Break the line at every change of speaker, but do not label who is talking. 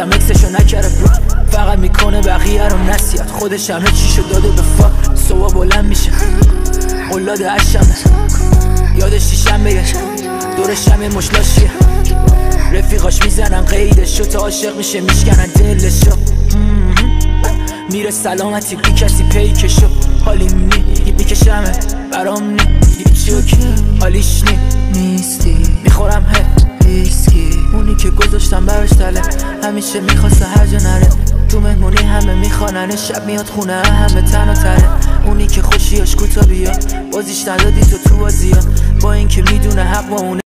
مکسشو نکره برو، فقط میکنه بقیه رو نصیحت، خودش همه چیشو داده به فا. صبح بلند میشه قلاد عشمه، یادش شیشم بگه دورش همه مشلاشیه، رفیقاش میزنن قیدشو تا عاشق میشه میشکنن دلشو، میره سلامتی بی کسی پیکشو، حالیم نی میکشمه برام نی هیچی که حالیش نیستی، میخورم ویسکی اونی که گذاشتم براش تله، همیشه میخواسته هر جا نره، تو مهمونی همه میخواننه، شب میاد خونه همه تنها تره، اونی که خوشیاش کوتا بیا بازیش ندادی تو بازی ها، با اینکه میدونه حق با اونه.